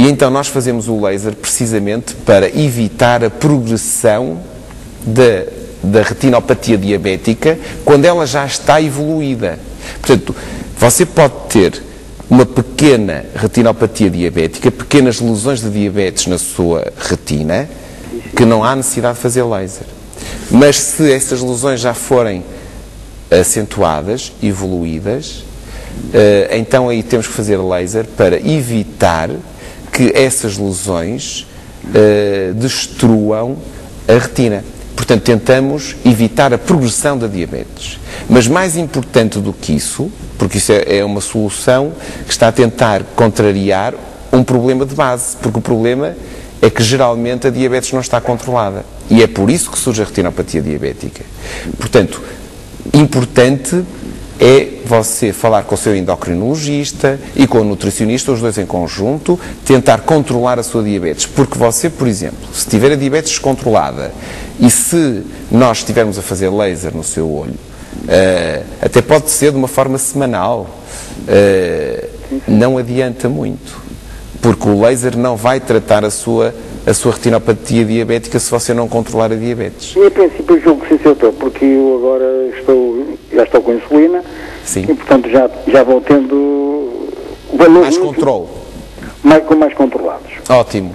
E então nós fazemos o laser precisamente para evitar a progressão da retinopatia diabética quando ela já está evoluída. Portanto, você pode ter uma pequena retinopatia diabética, pequenas lesões de diabetes na sua retina, que não há necessidade de fazer laser. Mas se essas lesões já forem acentuadas, evoluídas, então aí temos que fazer laser para evitar que essas lesões destruam a retina. Portanto, tentamos evitar a progressão da diabetes. Mas mais importante do que isso, porque isso é uma solução que está a tentar contrariar um problema de base, porque o problema é que geralmente a diabetes não está controlada. E é por isso que surge a retinopatia diabética. Portanto, importante é você falar com o seu endocrinologista e com o nutricionista, os dois em conjunto, tentar controlar a sua diabetes. Porque você, por exemplo, se tiver a diabetes descontrolada e se nós estivermos a fazer laser no seu olho, até pode ser de uma forma semanal, não adianta muito. Porque o laser não vai tratar a sua retinopatia diabética se você não controlar a diabetes. E a princípio eu julgo que sim, doutor, porque eu agora já estou com insulina. Sim. E portanto já vou tendo valores mais controle. Mais controlados. Ótimo.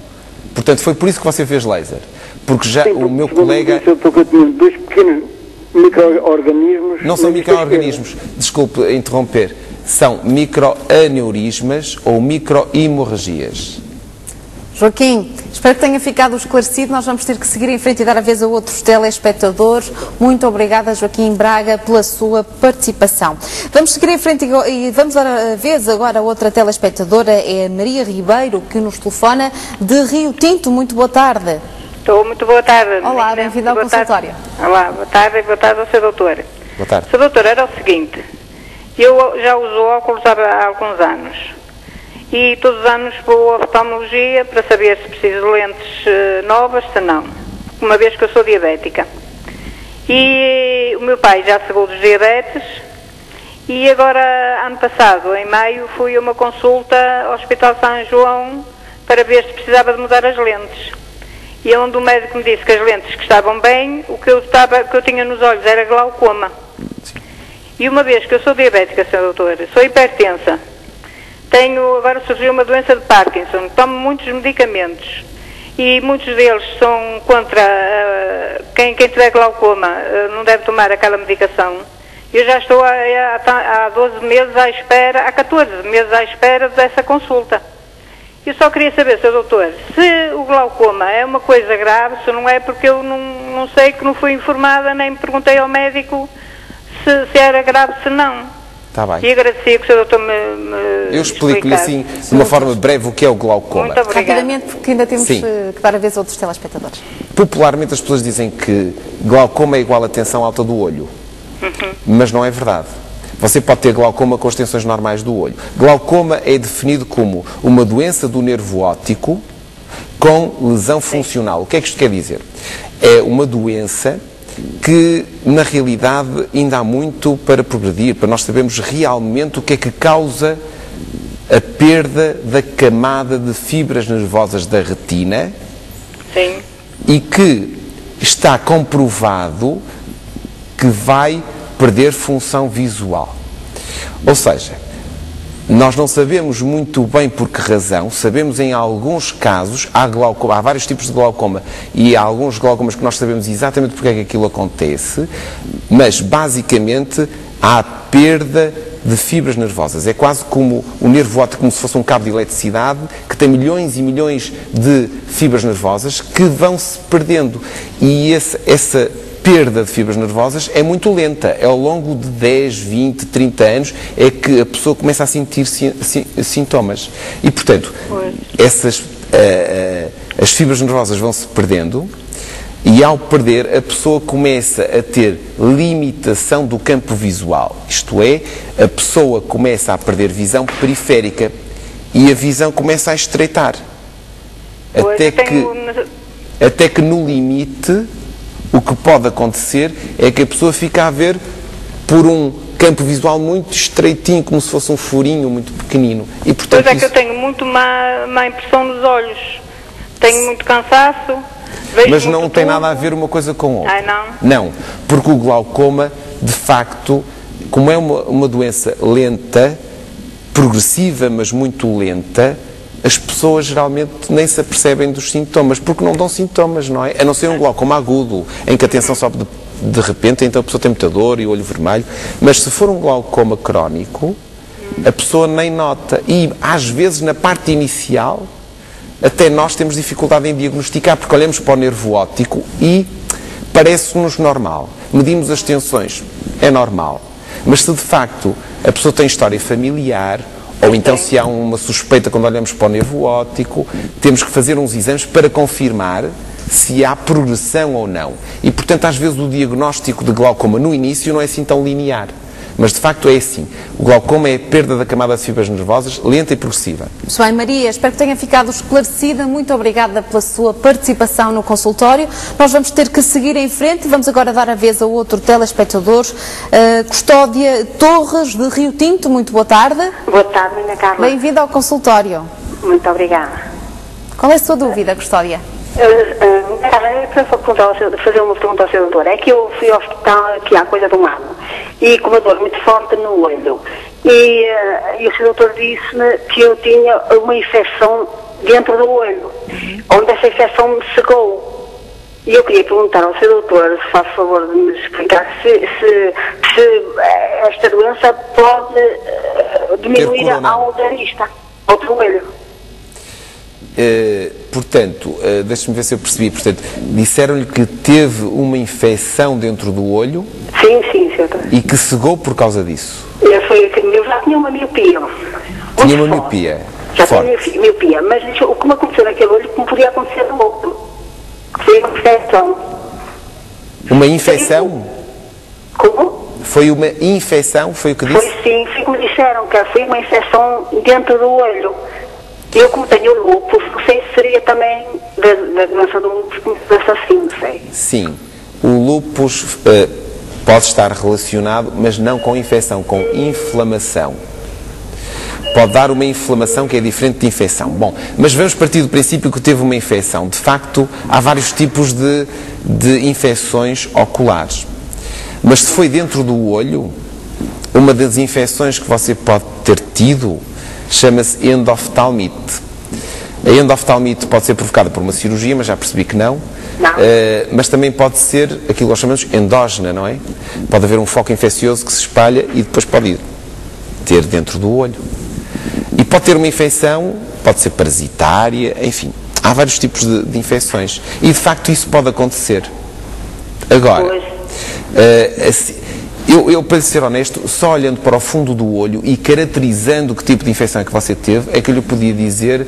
Portanto, foi por isso que você fez laser. Porque já sim, o meu colega... Eu tinha dois pequenos micro-organismos... Não são micro-organismos, desculpe interromper. São microaneurismas ou microhemorragias. Joaquim, espero que tenha ficado esclarecido. Nós vamos ter que seguir em frente e dar a vez a outros telespectadores. Muito obrigada, Joaquim Braga, pela sua participação. Vamos seguir em frente e vamos dar a vez agora a outra telespectadora, é a Maria Ribeiro, que nos telefona de Rio Tinto. Muito boa tarde. Estou, muito boa tarde. Olá, bem-vinda ao consultório. Olá, boa tarde ao Sr. Doutor. Boa tarde. Sr. Doutor, era o seguinte, eu já uso óculos há alguns anos. E todos os anos vou à oftalmologia para saber se preciso de lentes novas, se não. Uma vez que eu sou diabética. E o meu pai já cegou dos diabetes. E agora, ano passado, em maio, fui a uma consulta ao Hospital São João para ver se precisava de mudar as lentes. E onde o médico me disse que as lentes que estavam bem, o que eu tinha nos olhos era glaucoma. E uma vez que eu sou diabética, Sr. Doutor, sou hipertensa, agora surgiu uma doença de Parkinson, tomo muitos medicamentos e muitos deles são contra quem tiver glaucoma, não deve tomar aquela medicação. Eu já estou há 12 meses à espera, há 14 meses à espera dessa consulta. Eu só queria saber, Sr. Doutor, se o glaucoma é uma coisa grave, se não é, porque eu não sei, que não fui informada, nem me perguntei ao médico se era grave, se não. Está bem. E agradecia que o Sr. Doutor me eu explico-lhe assim, de uma forma breve, o que é o glaucoma. Muito obrigada. Rapidamente, porque ainda temos que dar a vez a outros telespectadores. Popularmente as pessoas dizem que glaucoma é igual a tensão alta do olho. Mas não é verdade. Você pode ter glaucoma com as tensões normais do olho. Glaucoma é definido como uma doença do nervo óptico com lesão funcional. O que é que isto quer dizer? É uma doença que, na realidade, ainda há muito para progredir, para nós sabermos realmente o que é que causa a perda da camada de fibras nervosas da retina. Sim. E que está comprovado que vai perder função visual. Ou seja, nós não sabemos muito bem por que razão, sabemos em alguns casos, há vários tipos de glaucoma e há alguns glaucomas que nós sabemos exatamente porque é que aquilo acontece, mas basicamente há perda de fibras nervosas. É quase como o nervo óptico, como se fosse um cabo de eletricidade que tem milhões e milhões de fibras nervosas que vão se perdendo. E essa perda de fibras nervosas é muito lenta. É ao longo de 10, 20, 30 anos é que a pessoa começa a sentir sintomas. E, portanto, as fibras nervosas vão se perdendo e, ao perder, a pessoa começa a ter limitação do campo visual. Isto é, a pessoa começa a perder visão periférica e a visão começa a estreitar. Até que no limite, o que pode acontecer é que a pessoa fica a ver por um campo visual muito estreitinho, como se fosse um furinho muito pequenino. E, portanto, Pois é que eu tenho muito má impressão nos olhos, tenho muito cansaço, vejo mas não muito tem tubo. nada a ver uma coisa com outra. Ai, não? Não, porque o glaucoma, de facto, como é uma doença lenta, progressiva, mas muito lenta, as pessoas geralmente nem se apercebem dos sintomas, porque não dão sintomas, não é? A não ser um glaucoma agudo, em que a tensão sobe de repente, então a pessoa tem muita dor e olho vermelho. Mas se for um glaucoma crónico, a pessoa nem nota. E, às vezes, na parte inicial, até nós temos dificuldade em diagnosticar, porque olhamos para o nervo óptico e parece-nos normal. Medimos as tensões, é normal. Mas se, de facto, a pessoa tem história familiar, ou então se há uma suspeita quando olhamos para o nervo óptico, temos que fazer uns exames para confirmar se há progressão ou não. E, portanto, às vezes o diagnóstico de glaucoma no início não é assim tão linear. Mas, de facto, é assim. O glaucoma é a perda da camada de fibras nervosas, lenta e progressiva. Muito bem, Maria, espero que tenha ficado esclarecida. Muito obrigada pela sua participação no consultório. Nós vamos ter que seguir em frente. Vamos agora dar a vez a outro telespectador. Custódia Torres, de Rio Tinto. Muito boa tarde. Boa tarde, Ana Carla. Bem-vinda ao consultório. Muito obrigada. Qual é a sua dúvida, Custódia? Para fazer uma pergunta ao seu doutor. É que eu fui ao hospital aqui há coisa de um ano e com uma dor muito forte no olho. E o seu doutor disse-me que eu tinha uma infecção dentro do olho, onde essa infecção me cegou. E eu queria perguntar ao seu doutor, se faz favor de me explicar, se esta doença pode diminuir a outra vista, outro olho. Portanto, deixe-me ver se eu percebi. Portanto, disseram-lhe que teve uma infecção dentro do olho. Sim, sim, doutor. E que cegou por causa disso. Eu já tinha uma miopia. Tinha uma miopia. Já tinha miopia, mas o que me aconteceu naquele olho que me podia acontecer no outro. Foi uma infecção. Uma infecção? Como? Foi uma infecção, foi o que disse? Foi sim, foi como disseram, que foi uma infecção dentro do olho. Eu, como tenho lúpus, não sei se seria também da doença do lúpus, como se fosse assim, não sei. Sim, o lúpus pode estar relacionado, mas não com infecção, com inflamação. Pode dar uma inflamação que é diferente de infecção. Bom, mas vamos partir do princípio que teve uma infecção. De facto, há vários tipos de infecções oculares. Mas se foi dentro do olho, uma das infecções que você pode ter tido chama-se endoftalmite. A endoftalmite pode ser provocada por uma cirurgia, mas já percebi que não. Mas também pode ser aquilo que nós chamamos endógena, não é? Pode haver um foco infeccioso que se espalha e depois pode ter dentro do olho. E pode ter uma infecção, pode ser parasitária, enfim. Há vários tipos de infecções. E, de facto, isso pode acontecer. Agora, eu, para ser honesto, só olhando para o fundo do olho e caracterizando que tipo de infecção é que você teve, é que eu lhe podia dizer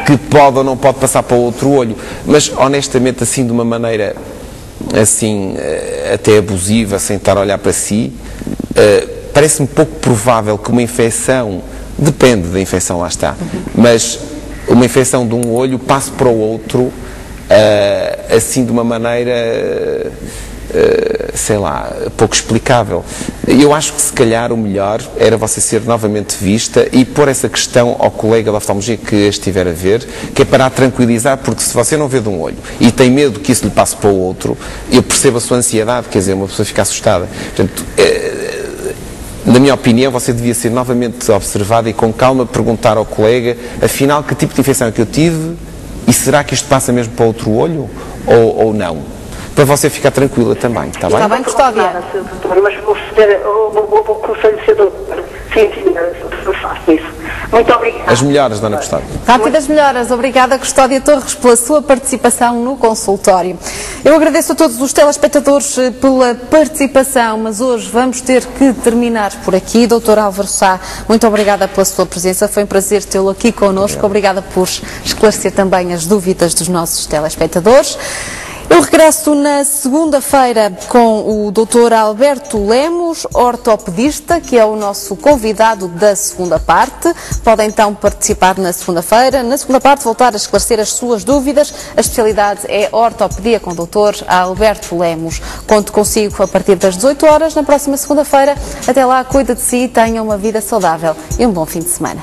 que pode ou não pode passar para o outro olho. Mas, honestamente, assim, de uma maneira, assim, até abusiva, sem estar a olhar para si, parece-me pouco provável que uma infecção, depende da infecção, lá está, mas uma infecção de um olho passe para o outro, assim, de uma maneira... sei lá, pouco explicável. Eu acho que se calhar o melhor era você ser novamente vista e pôr essa questão ao colega da oftalmologia que estiver a ver, que é para a tranquilizar, porque se você não vê de um olho e tem medo que isso lhe passe para o outro, eu percebo a sua ansiedade, quer dizer, uma pessoa fica assustada. Portanto, na minha opinião, você devia ser novamente observado e com calma perguntar ao colega, afinal, que tipo de infecção é que eu tive e será que isto passa mesmo para outro olho ou não? Para você ficar tranquila também, está bem? Está bem, Custódia. Mas vou fazer o conselho do seu doutor. Sim, eu faço isso. Muito obrigada. As melhoras, Dona Custódia. Rápidas melhoras. Obrigada, Custódia Torres, pela sua participação no consultório. Eu agradeço a todos os telespectadores pela participação, mas hoje vamos ter que terminar por aqui. Dr. Álvaro Sá, muito obrigada pela sua presença. Foi um prazer tê-lo aqui connosco. Obrigada por esclarecer também as dúvidas dos nossos telespectadores. Eu regresso na segunda-feira com o Dr. Alberto Lemos, ortopedista, que é o nosso convidado da segunda parte. Pode então participar na segunda-feira. Na segunda parte voltar a esclarecer as suas dúvidas. A especialidade é ortopedia com o Dr. Alberto Lemos. Conto consigo a partir das 18 horas na próxima segunda-feira. Até lá, cuida de si, tenha uma vida saudável e um bom fim de semana.